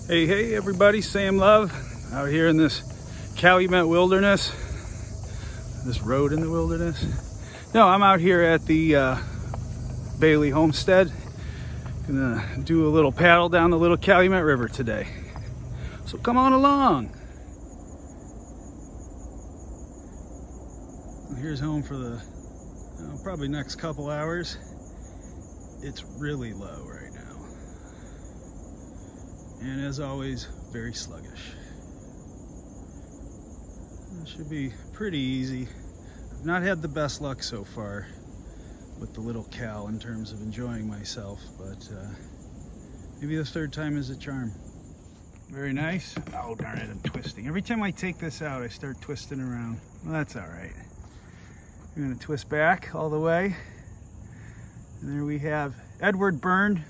Hey everybody, Sam Love out here in this Calumet Wilderness, this road in the wilderness. No, I'm out here at the Bailey Homestead. Gonna do a little paddle down the little Calumet River today. So come on along. Here's home for the probably next couple hours. It's really low right now. And as always, very sluggish. It should be pretty easy. I've not had the best luck so far with the little Cal in terms of enjoying myself, but maybe the third time is a charm. Very nice. Oh darn it, I'm twisting. Every time I take this out, I start twisting around. Well, that's all right. I'm gonna twist back all the way. And there we have Edward Byrne,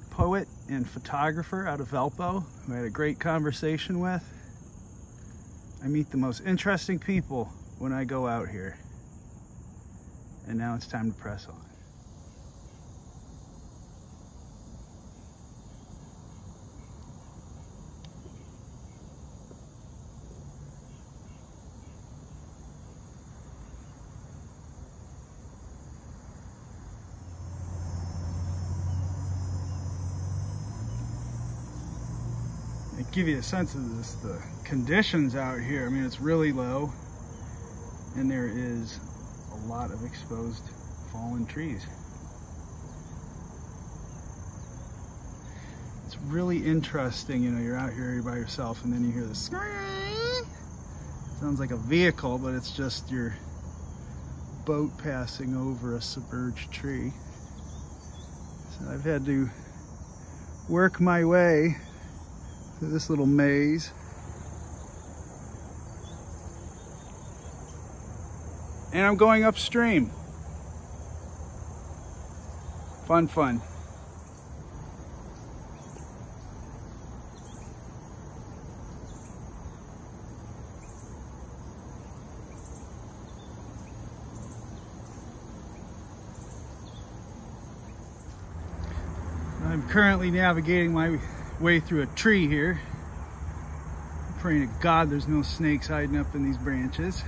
poet and photographer out of Valpo, who I had a great conversation with. I meet the most interesting people when I go out here. And now it's time to press on. Give you a sense of this, the conditions out here. I mean, it's really low and there is a lot of exposed fallen trees. It's really interesting, you know, you're out here by yourself and then you hear this sounds like a vehicle, but it's just your boat passing over a submerged tree. So I've had to work my way this little maze. And I'm going upstream. Fun. I'm currently navigating my way through a tree here. I'm praying to God there's no snakes hiding up in these branches.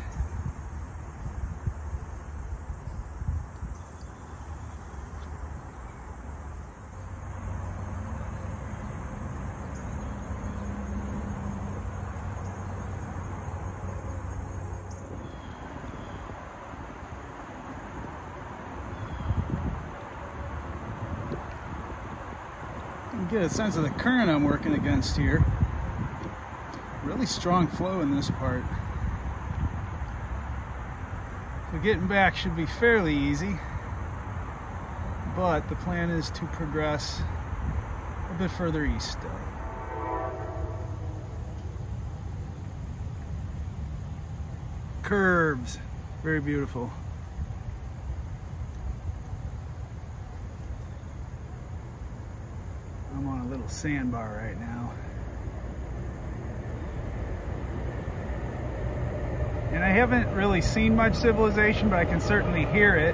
Get a sense of the current I'm working against here. Really strong flow in this part. So getting back should be fairly easy, but the plan is to progress a bit further east still. Curves, very beautiful. I'm on a little sandbar right now. And I haven't really seen much civilization, but I can certainly hear it.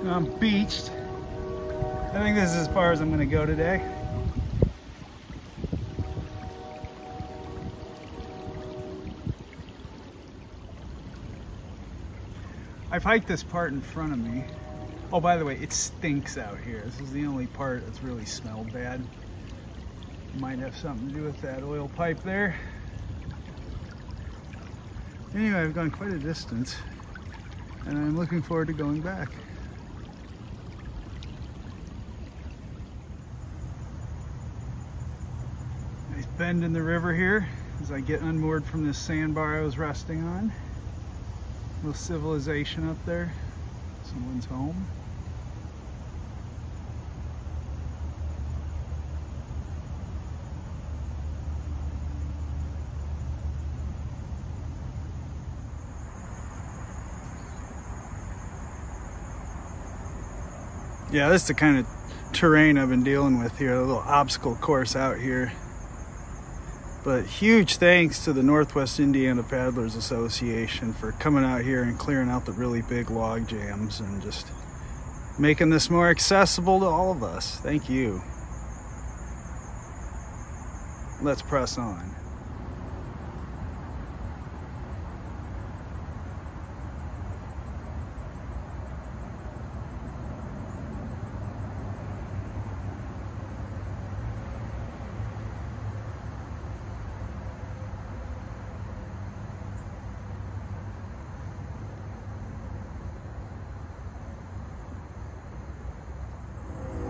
I'm beached. I think this is as far as I'm going to go today. I've hiked this part in front of me. Oh, by the way, it stinks out here. This is the only part that's really smelled bad. Might have something to do with that oil pipe there. Anyway, I've gone quite a distance and I'm looking forward to going back. Nice bend in the river here as I get unmoored from this sandbar I was resting on. Little civilization up there, someone's home. Yeah, this is the kind of terrain I've been dealing with here, a little obstacle course out here. But huge thanks to the Northwest Indiana Paddlers Association for coming out here and clearing out the really big log jams and just making this more accessible to all of us. Thank you. Let's press on.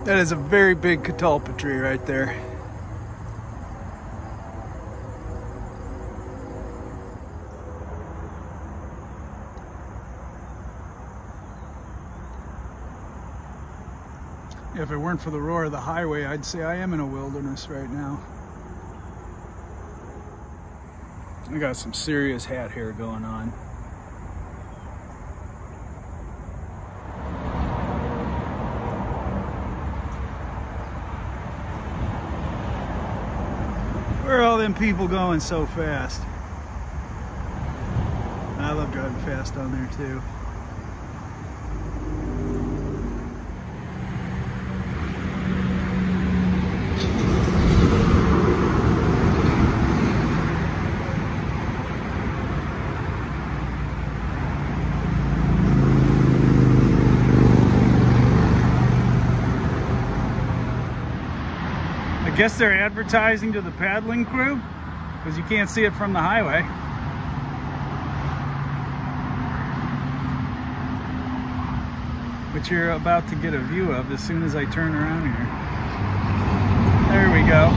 That is a very big Catalpa tree right there. If it weren't for the roar of the highway, I'd say I am in a wilderness right now. I got some serious hat hair going on. Where are all them people going so fast? I love driving fast on there too. I guess they're advertising to the paddling crew because you can't see it from the highway. Which you're about to get a view of as soon as I turn around here. There we go.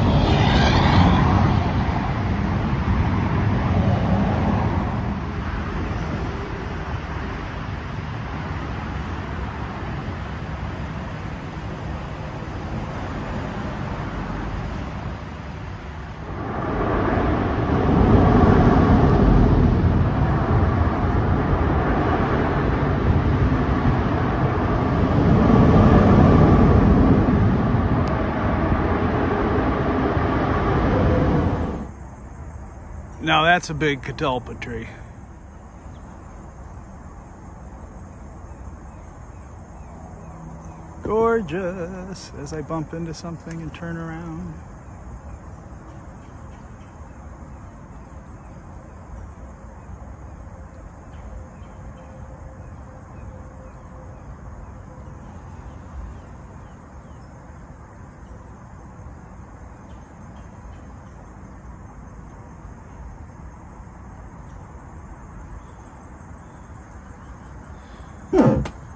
Now that's a big Catalpa tree. Gorgeous as I bump into something and turn around.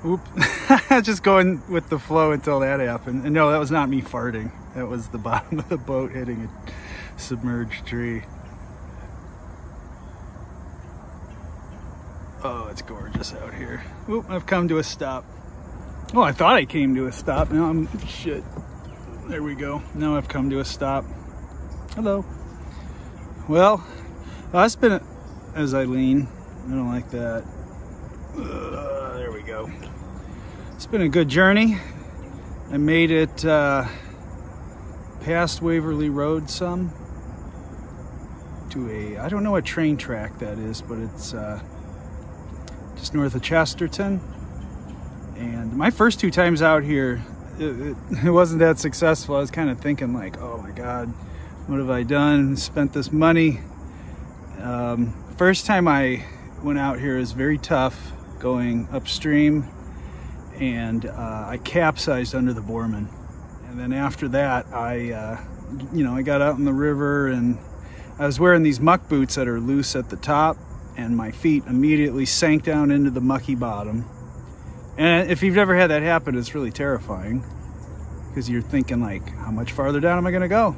Oop. Just going with the flow until that happened. And no, that was not me farting. That was the bottom of the boat hitting a submerged tree. Oh, it's gorgeous out here. Oop, I've come to a stop. Oh, I thought I came to a stop. Now I'm, shit. There we go. Now I've come to a stop. Hello. Well, it's been, as I lean, I don't like that. There we go. It's been a good journey. I made it past Waverley Road some to a, I don't know what train track that is, but it's just north of Chesterton. And my first two times out here, it wasn't that successful. I was kind of thinking like, oh my God, what have I done? Spent this money. First time I went out here is very tough, going upstream, and I capsized under the Borman. And then after that, I got out in the river, and I was wearing these muck boots that are loose at the top, and my feet immediately sank down into the mucky bottom. And if you've never had that happen, it's really terrifying because you're thinking like, how much farther down am I gonna go?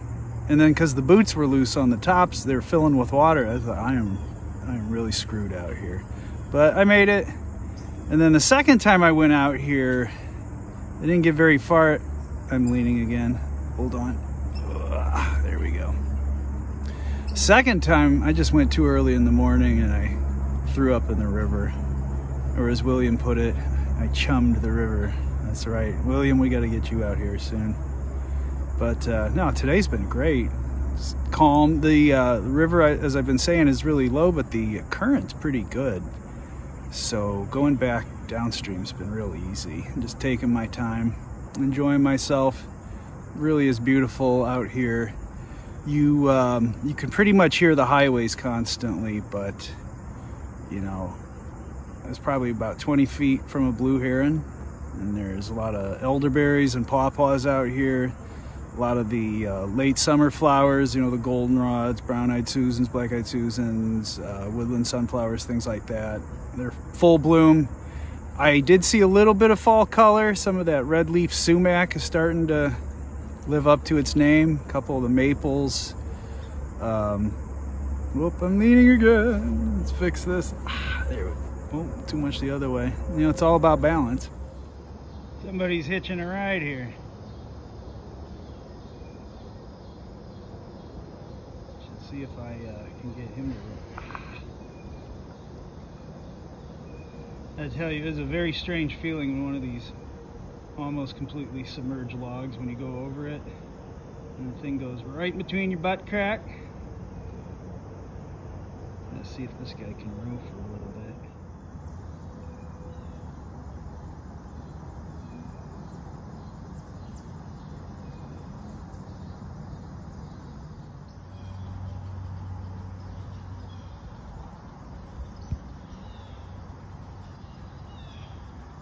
And then because the boots were loose on the tops, they're filling with water. I thought, I am really screwed out here. But I made it. And then the second time I went out here, I didn't get very far. I'm leaning again. Hold on. Ugh, there we go. Second time, I just went too early in the morning and I threw up in the river. Or as William put it, I chummed the river. That's right. William, we got to get you out here soon. But no, today's been great. It's calm. The river, as I've been saying, is really low, but the current's pretty good. So going back downstream's been really easy. I'm just taking my time, enjoying myself. Really is beautiful out here. You can pretty much hear the highways constantly, but you know, it's probably about 20 feet from a blue heron, and there's a lot of elderberries and pawpaws out here. A lot of the late summer flowers, you know, the goldenrods, brown-eyed Susans, black-eyed Susans, woodland sunflowers, things like that. They're full bloom. I did see a little bit of fall color. Some of that red leaf sumac is starting to live up to its name. A couple of the maples. Whoop, I'm leaning again. Let's fix this. There we go. Oh, too much the other way. You know, it's all about balance. Somebody's hitching a ride here. Should see if I can get him to. I tell you, it's a very strange feeling when one of these almost completely submerged logs, when you go over it and the thing goes right between your butt crack. Let's see if this guy can row for a little bit.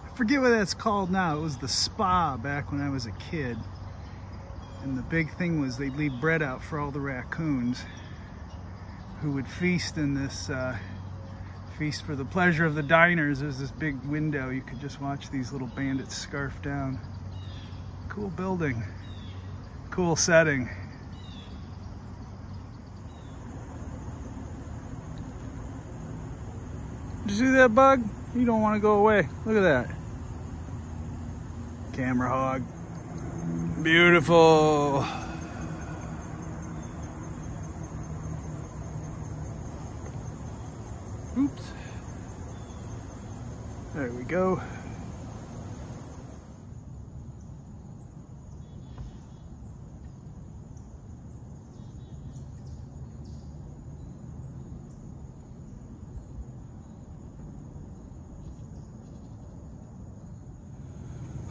I forget what that's called now. It was the spa back when I was a kid. And the big thing was they'd leave bread out for all the raccoons who would feast in this, feast for the pleasure of the diners. There's this big window. You could just watch these little bandits scarf down. Cool building. Cool setting. Did you see that bug? You don't want to go away. Look at that. Camera hog. Beautiful. Oops. There we go.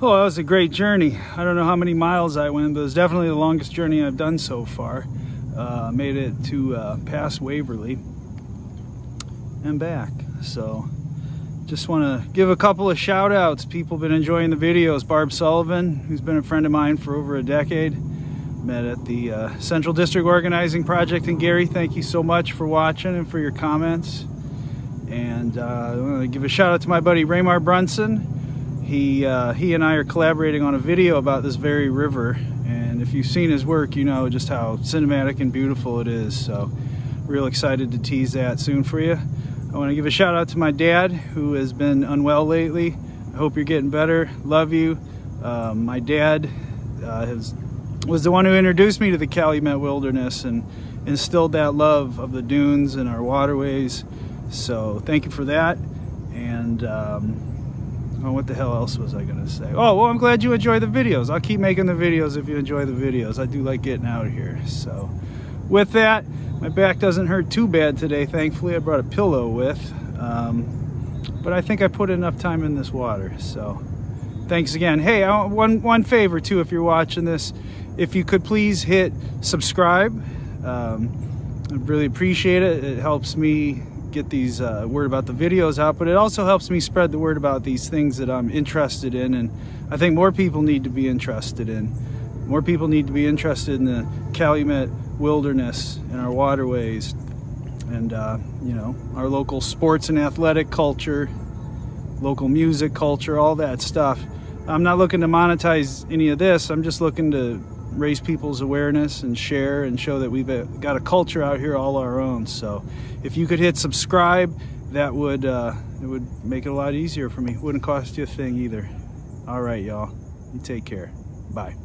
Oh, that was a great journey. I don't know how many miles I went, but it was definitely the longest journey I've done so far. Made it to past Waverley and back. So just want to give a couple of shout outs. People have been enjoying the videos. Barb Sullivan, who's been a friend of mine for over a decade, met at the Central District Organizing Project in Gary. Thank you so much for watching and for your comments. And I want to give a shout out to my buddy Raymar Brunson. He and I are collaborating on a video about this very river, and if you've seen his work, you know just how cinematic and beautiful it is. So real excited to tease that soon for you. I want to give a shout out to my dad, who has been unwell lately. I hope you're getting better. Love you. My dad was the one who introduced me to the Calumet Wilderness and instilled that love of the dunes and our waterways. So thank you for that. And oh, what the hell else was I gonna say? Oh, well, I'm glad you enjoy the videos. I'll keep making the videos if you enjoy the videos. I do like getting out here. So with that, my back doesn't hurt too bad today, thankfully. I brought a pillow with, but I think I put enough time in this water. So thanks again. Hey, one favor too, if you're watching this, if you could please hit subscribe. I'd really appreciate it. It helps me get these word about the videos out, but it also helps me spread the word about these things that I'm interested in, and I think more people need to be interested in. More people need to be interested in the Calumet Wilderness and our waterways, and you know, our local sports and athletic culture, local music culture, all that stuff. I'm not looking to monetize any of this. I'm just looking to raise people's awareness and share and show that we've got a culture out here all our own. So if you could hit subscribe, that would it would make it a lot easier for me. Wouldn't cost you a thing either. All right, y'all, you take care. Bye.